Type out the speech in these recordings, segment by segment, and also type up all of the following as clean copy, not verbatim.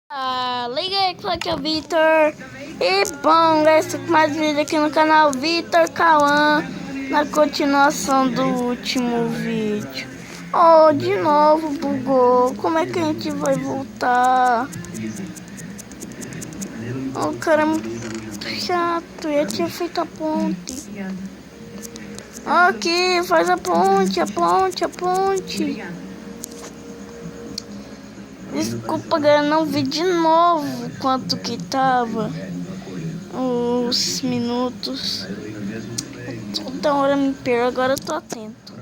Liga aí, que aqui é o Vitor. E bom, esse mais vídeo aqui no canal Vitor Cauã, na continuação do último vídeo. Oh, de novo bugou. Como é que a gente vai voltar? Oh, cara, é muito chato. Eu tinha feito a ponte. Aqui, faz a ponte, a ponte. Desculpa, galera, não vi de novo quanto que tava os minutos. Toda hora me perco, agora eu tô atento.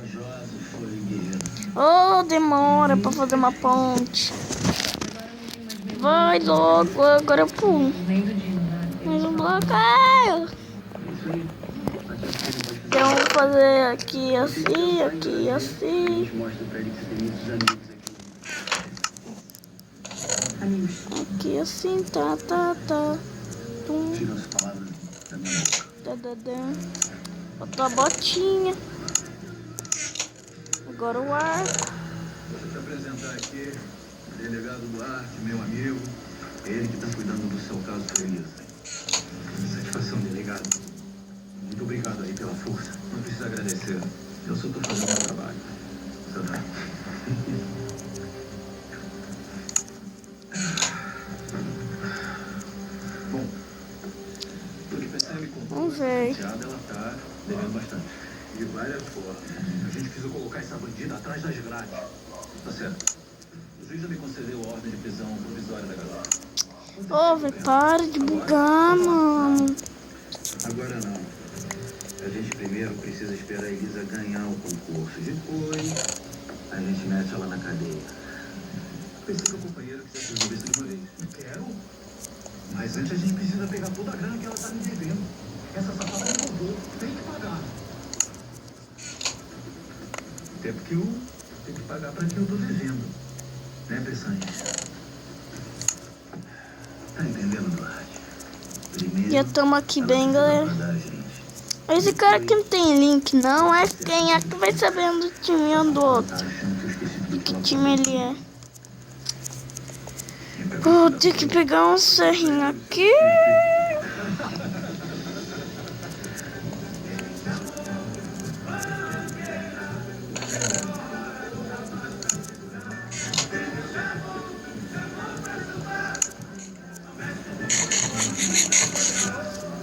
Oh, demora pra fazer uma ponte. Vai logo, agora eu pulo. Mais um bloco. Então vou fazer aqui assim, aqui assim. Aqui assim, tá. Tum. Botou a botinha. Agora o arco. Vou te apresentar aqui o delegado Duarte, meu amigo. Ele que tá cuidando do seu caso com a Elisa. Satisfação, delegado. Muito obrigado aí pela força. Não precisa agradecer. Eu só tô fazendo o meu trabalho. Bom, do que percebe com Vamos ver. ela tá devendo bastante. De várias formas. A gente precisa colocar essa bandida atrás das grades. Tá certo. O juiz já me concedeu a ordem de prisão provisória da garota. Ô, velho, para de bugar, mano. Agora não. A gente primeiro precisa esperar a Elisa ganhar o concurso. Depois, a gente mete ela na cadeia. Pensei que o companheiro quisesse resolver isso de uma vez. Quero. Mas antes a gente precisa pegar toda a grana que ela tá me devendo. Essa safada me roubou. Tem que pagar. Até porque eu tenho que pagar pra quem eu tô devendo. Né, Pessantes? Tá entendendo, Duarte? Primeiro, Já estamos aqui bem, galera. Esse cara aqui não tem link, não. É quem é que vai sabendo do time um do outro. De que time ele é. Oh, tem que pegar um serrinho aqui.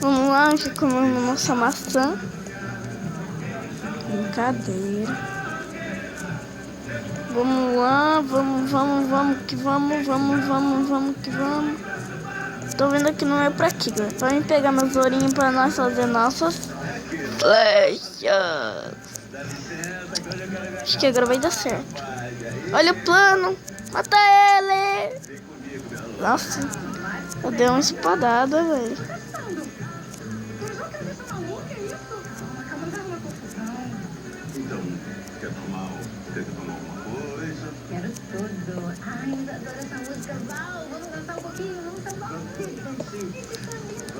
Vamos lá, já comemos nossa maçã. Brincadeira. Vamos lá, vamos que vamos. Tô vendo que não é pra aqui, galera. Pra mim pegar meus ourinhos pra nós fazer nossas flechas. Acho que agora vai dar certo. Olha o plano. Mata ele. Nossa, eu dei uma espadada, velho. Quer tomar alguma coisa? Quero tudo. Ai, eu adoro essa música. Val, vamos dançar um pouquinho? Vamos dançar um pouquinho.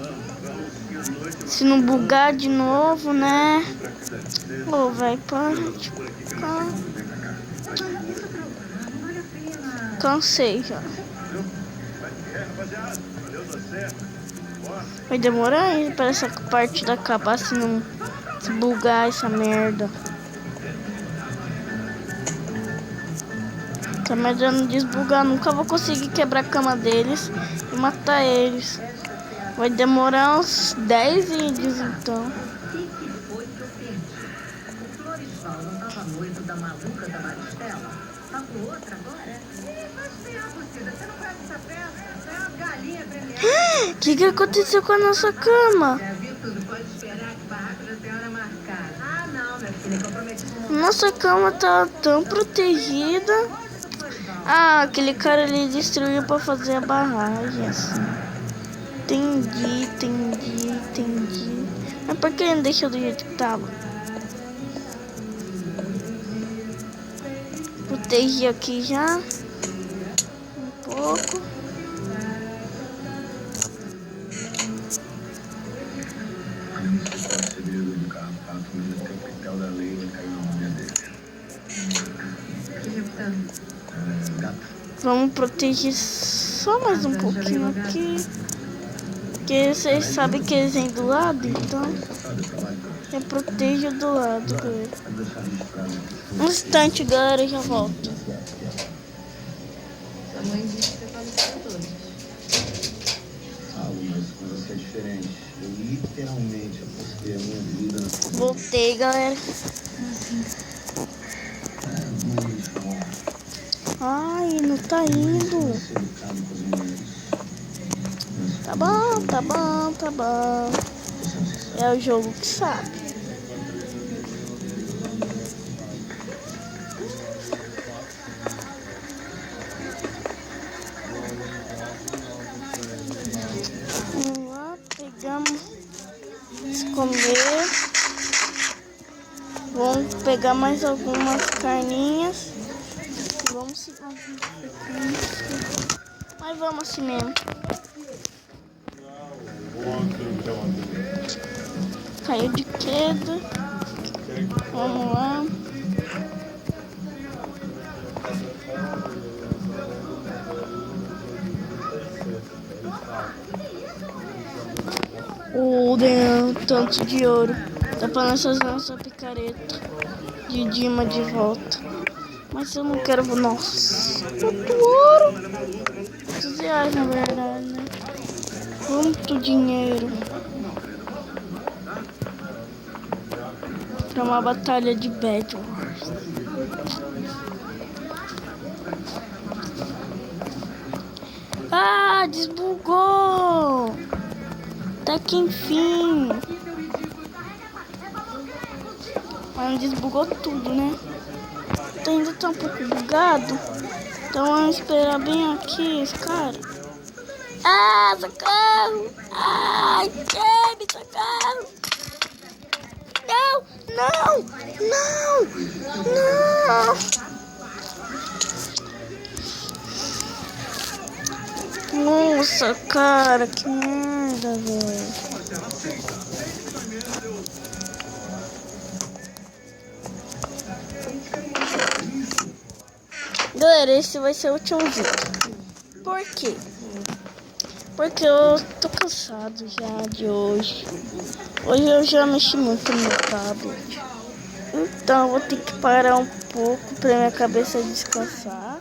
Vamos. Se não bugar de novo, né? Ô, velho, para de bugar. Cansei já. Vai demorar ainda para essa partida acabar se não se bugar essa merda. Tá me dando desbugar, nunca vou conseguir quebrar a cama deles e matar eles. Vai demorar uns 10 vídeos então. O que foi que eu perdi? O Floresval não tava noivo da maluca da Maristela? Tá com outra agora? Faz tempo, Cida. Você não conhece essa festa? É uma galinha premiada. O que aconteceu com a nossa cama? Já vi tudo. Pode esperar que o barraco já tem hora marcada. Ah, não, minha filha. Comprometi com Nossa cama tá tão protegida. Ah, aquele cara ali destruiu pra fazer a barragem, assim. Entendi. Mas por que ele não deixou do jeito que tava? Protegi aqui já. Um pouco. Eu não sei qual é o segredo do carro, tá? Mas até o pitel da Leila caiu na mulher dele. o que Gato. Vamos proteger só mais um pouquinho aqui. Porque vocês sabem que eles vêm do lado, então eu protejo do lado, galera. Um instante, galera, eu já volto. A mãe disse que fala para todos. Falo, mas com você é diferente. Eu literalmente apostei a minha vida na sua. Voltei, galera. Ai, não tá indo. Tá bom, tá bom, tá bom. É o jogo que sabe. Vamos lá, pegamos, comer. Vamos pegar mais algumas carninhas. Vamos se... Mas vamos assim mesmo. Caiu de queda. Vamos lá. Deu tanto de ouro. Dá pra nós fazer nossa picareta de Dima de volta. Mas eu não quero... Nossa, tanto ouro. R$200 na verdade, né? Quanto dinheiro. Pra uma batalha de Bed Wars. Ah, desbugou. Até que enfim. Mas desbugou tudo, né? Então ainda tá um pouco bugado. Então vamos esperar bem aqui, cara. Ah, socorro! Ai, queime, socorro! Não, não, não, não! Nossa, cara, que merda, velho. Galera, esse vai ser o último vídeo. Por quê? Porque eu tô cansado já de hoje. Hoje eu já mexi muito no meu tablet. Então eu vou ter que parar um pouco pra minha cabeça descansar.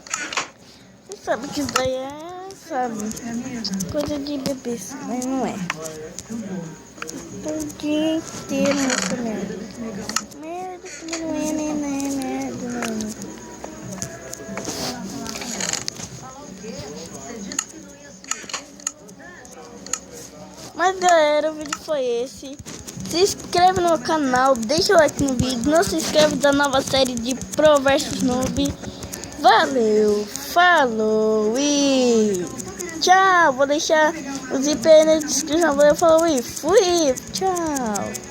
Você sabe que isso daí é, sabe, coisa de bebê, mas não é. O dia inteiro nessa merda. Merda que não é, né? Merda, não. Mas galera, o vídeo foi esse. Se inscreve no meu canal, deixa o like no vídeo. Não se inscreve da nova série de Pro vs Noob. Valeu, falou e tchau. Vou deixar o zip aí na descrição. Valeu, falou e fui. Tchau.